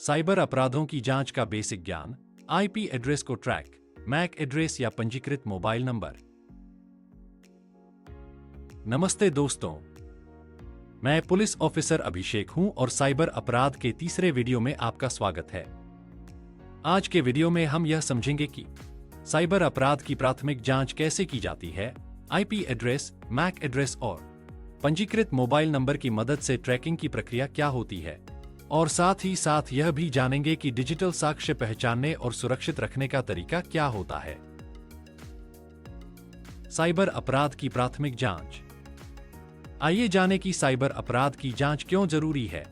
Cyber अपराधों की जांच का बेसिक ज्ञान, आईपी एड्रेस को ट्रैक, मैक एड्रेस या पंजीकृत मोबाइल नंबर। नमस्ते दोस्तों, मैं पुलिस ऑफिसर अभिषेक हूं और साइबर अपराध के तीसरे वीडियो में आपका स्वागत है। आज के वीडियो में हम यह समझेंगे कि साइबर अपराध की प्राथमिक जांच कैसे की जाती है, आईपी एड्रेस, मैक एड्रेस और पंजीकृत मोबाइल नंबर की मदद से ट्रैकिंग की प्रक्रिया क्या होती है, और साथ ही साथ यह भी जानेंगे कि डिजिटल साक्ष्य पहचानने और सुरक्षित रखने का तरीका क्या होता है। साइबर अपराध की प्राथमिक जांच। आइए जानें कि साइबर अपराध की जांच क्यों जरूरी है।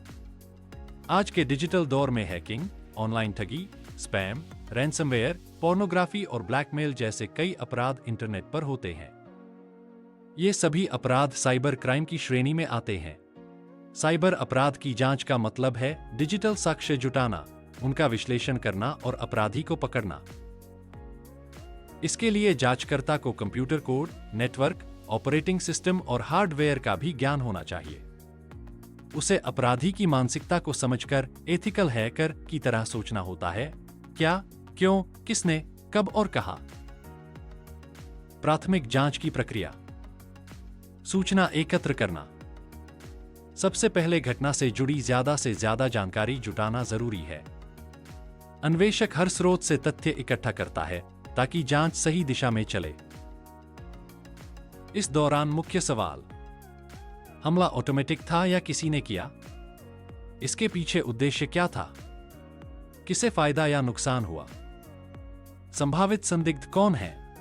आज के डिजिटल दौर में हैकिंग, ऑनलाइन ठगी, स्पैम, रैंसमवेयर, पोर्नोग्राफी और ब्लैकमेल जैसे कई अपराध इंटरनेट पर होते हैं। ये सभी अपराध साइबर क्राइम की श्रेणी में आते हैं। साइबर अपराध की जांच का मतलब है डिजिटल साक्ष्य जुटाना, उनका विश्लेषण करना और अपराधी को पकड़ना। इसके लिए जांचकर्ता को computer code, network, operating system और हार्डवेयर का भी ज्ञान होना चाहिए। उसे अपराधी की मानसिकता को समझकर एथिकल हैकर की तरह सोचना होता है। क्या, क्यों, किसने, कब और कहां। प्राथमिक जांच की प्रक्रिया। सूचना एकत्र करना। सबसे पहले घटना से जुड़ी ज्यादा से ज्यादा जानकारी जुटाना जरूरी है। अन्वेषक हर स्रोत से तथ्य इकट्ठा करता है ताकि जांच सही दिशा में चले। इस दौरान मुख्य सवाल: हमला ऑटोमेटिक था या किसी ने किया? इसके पीछे उद्देश्य क्या था? किसे फायदा या नुकसान हुआ? संभावित संदिग्ध कौन है?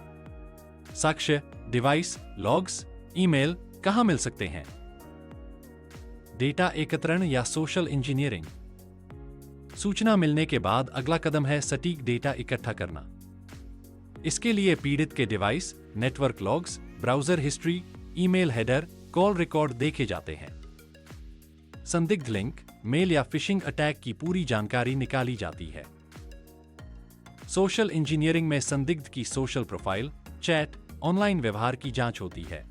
साक्ष्य, डिवाइस, लॉग्स, ईमेल कहां मिल सकते हैं? डेटा एकत्रण या सोशल इंजीनियरिंग। सूचना मिलने के बाद अगला कदम है सटीक डेटा इकट्ठा करना। इसके लिए पीड़ित के device, network logs, browser history, email header, call record देखे जाते हैं। संदिग्ध लिंक, मेल या फिशिंग अटैक की पूरी जानकारी निकाली जाती है। सोशल इंजीनियरिंग में संदिग्ध की सोशल प्रोफाइल, चैट, ऑनलाइन व्यवहार की जांच होती है।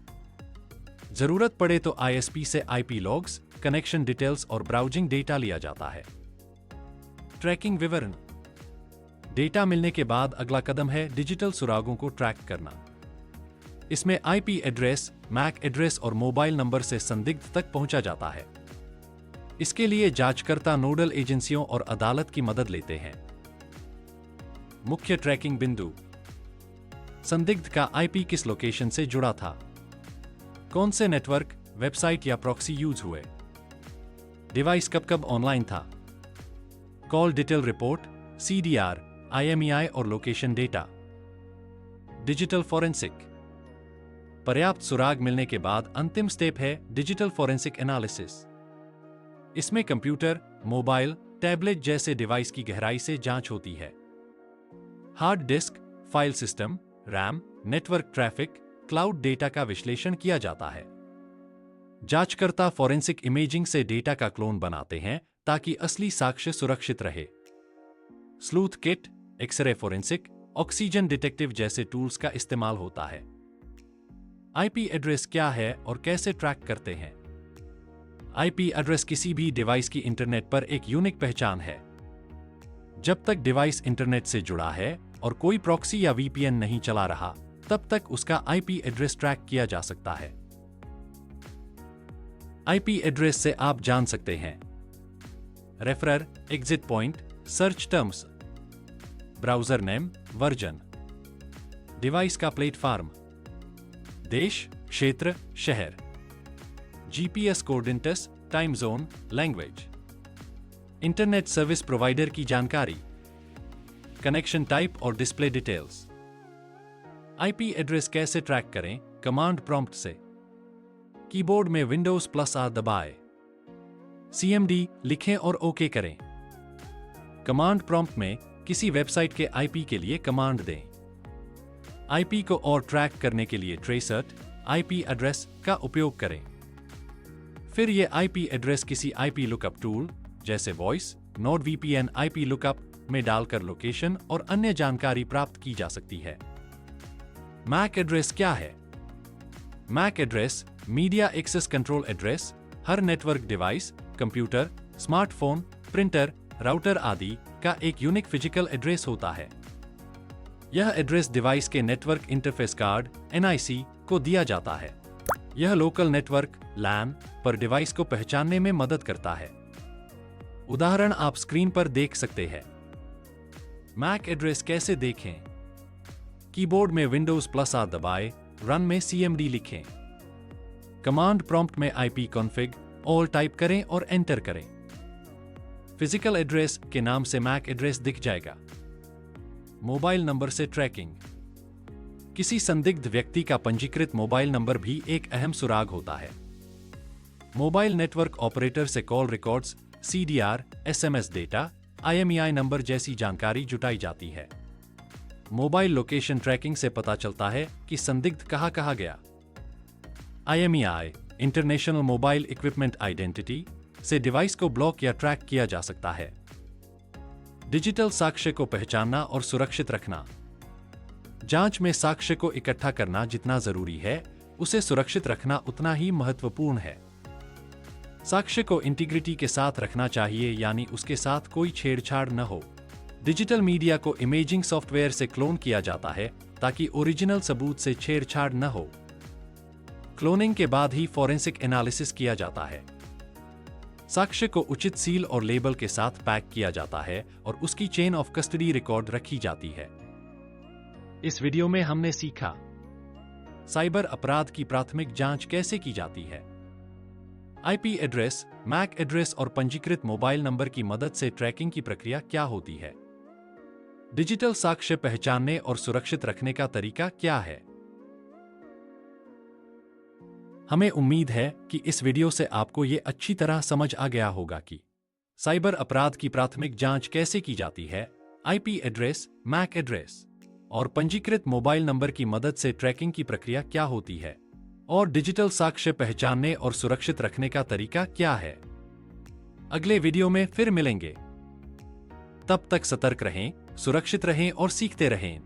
जरूरत पड़े तो आईएसपी से आईपी लॉग्स, कनेक्शन डिटेल्स और ब्राउजिंग डेटा लिया जाता है। ट्रैकिंग विवरण। डेटा मिलने के बाद अगला कदम है डिजिटल सुरागों को ट्रैक करना। इसमें आईपी एड्रेस, मैक एड्रेस और मोबाइल नंबर से संदिग्ध तक पहुंचा जाता है। इसके लिए जांचकर्ता नोडल एजेंसियों और अदालत की मदद लेते हैं। मुख्य ट्रैकिंग बिंदु। संदिग्ध का आईपी किस लोकेशन से जुड़ा था? कौन से नेटवर्क, वेबसाइट या प्रॉक्सी यूज हुए? डिवाइस कब कब ऑनलाइन था? Call detail report, CDR, IMEI और लोकेशन डेटा। Digital forensic. पर्याप्त सुराग मिलने के बाद अंतिम स्टेप है डिजिटल फॉरेंसिक एनालिसिस। इसमें कंप्यूटर, मोबाइल, टैबलेट जैसे डिवाइस की गहराई से जांच होती है। Hard disk, file system, RAM, network traffic, cloud data का विश्लेषण किया जाता है। जांचकर्ता फॉरेंसिक इमेजिंग से डेटा का क्लोन बनाते हैं ताकि असली साक्ष्य सुरक्षित रहे। Sleuth kit, x ray forensic, oxygen detective जैसे टूल्स का इस्तेमाल होता है। आईपी एड्रेस क्या है और कैसे ट्रैक करते हैं? आईपी एड्रेस किसी भी डिवाइस की इंटरनेट पर एक यूनिक पहचान है। जब तक डिवाइस इंटरनेट से जुड़ा है और कोई प्रॉक्सी या वीपीएन नहीं चला रहा, तब तक उसका आईपी एड्रेस ट्रैक किया जा सकता है। आईपी एड्रेस से आप जान सकते हैं referrer, exit point, search terms, browser name, version, device का प्लेटफॉर्म, देश, क्षेत्र, शहर, GPS coordinates, time zone, language, internet service provider की जानकारी, कनेक्शन टाइप और डिस्प्ले डिटेल्स। आईपी एड्रेस कैसे ट्रैक करें? कमांड प्रॉम्प्ट से। कीबोर्ड में विंडोज +R दबाएं। CMD लिखें और ओके करें। कमांड प्रॉम्प्ट में किसी वेबसाइट के आईपी के लिए कमांड दें। आईपी को और ट्रैक करने के लिए ट्रेसर्ट, आईपी एड्रेस का उपयोग करें। फिर ये आईपी एड्रेस किसी आईपी लुकअप टूल जैसे वॉइस, नोडवीपीएन आईपी लुकअप में डालकर लोकेशन और अन्य जानकारी प्राप्त की जा सकती है। मैक एड्रेस क्या है? MAC address, media access control address, हर network device, computer, smartphone, printer, router आदि का एक यूनिक फिजिकल एड्रेस होता है। यह एड्रेस डिवाइस के नेटवर्क इंटरफेस कार्ड (NIC) को दिया जाता है। यह लोकल नेटवर्क (LAN) पर डिवाइस को पहचानने में मदद करता है। उदाहरण आप स्क्रीन पर देख सकते हैं। मैक एड्रेस कैसे देखें? कीबोर्ड में Windows+R दबाएं, रन में CMD लिखें। कमांड प्रॉम्प्ट में ipconfig ऑल टाइप करें और एंटर करें। फिजिकल एड्रेस के नाम से मैक एड्रेस दिख जाएगा। मोबाइल नंबर से ट्रैकिंग। किसी संदिग्ध व्यक्ति का पंजीकृत मोबाइल नंबर भी एक अहम सुराग होता है। मोबाइल नेटवर्क ऑपरेटर से call records, CDR, SMS data, IMEI number जैसी जानकारी जुटाई जाती है। मोबाइल लोकेशन ट्रैकिंग से पता चलता है कि संदिग्ध कहाँ गया। IMEI, international mobile equipment identity, से डिवाइस को ब्लॉक या ट्रैक किया जा सकता है। डिजिटल साक्ष्य को पहचानना और सुरक्षित रखना। जांच में साक्ष्य को इकट्ठा करना जितना जरूरी है, उसे सुरक्षित रखना उतना ही महत्वपूर्ण है। साक्ष्य को इंटीग्रिटी के साथ रखना चाहिए, यानी उसके साथ कोई छेड़छाड़ न हो। डिजिटल मीडिया को इमेजिंग सॉफ्टवेयर से क्लोन किया जाता है ताकि ओरिजिनल सबूत से छेड़छाड़ न हो। क्लोनिंग के बाद ही फॉरेंसिक एनालिसिस किया जाता है। साक्ष्य को उचित सील और लेबल के साथ पैक किया जाता है और उसकी चेन ऑफ कस्टडी रिकॉर्ड रखी जाती है। इस वीडियो में हमने सीखा साइबर अपराध की प्राथमिक जांच कैसे की जाती है। IP एड्रेस, मैक एड्रेस और पंजीकृत मोबाइल नंबर की मदद से ट्रैकिंग की प्रक्रिया क्या होती है। डिजिटल साक्ष्य पहचानने और सुरक्षित रखने का तरीका क्या है। हमें उम्मीद है कि इस वीडियो से आपको ये अच्छी तरह समझ आ गया होगा कि साइबर अपराध की प्राथमिक जांच कैसे की जाती है। IP एड्रेस, मैक एड्रेस और पंजीकृत मोबाइल नंबर की मदद से ट्रैकिंग की प्रक्रिया क्या होती है और डिजिटल साक्ष्य पहचानने और सुरक्षित रखने का तरीका क्या है। अगले वीडियो में फिर मिलेंगे। तब तक सतर्क रहें, सुरक्षित रहें और सीखते रहें।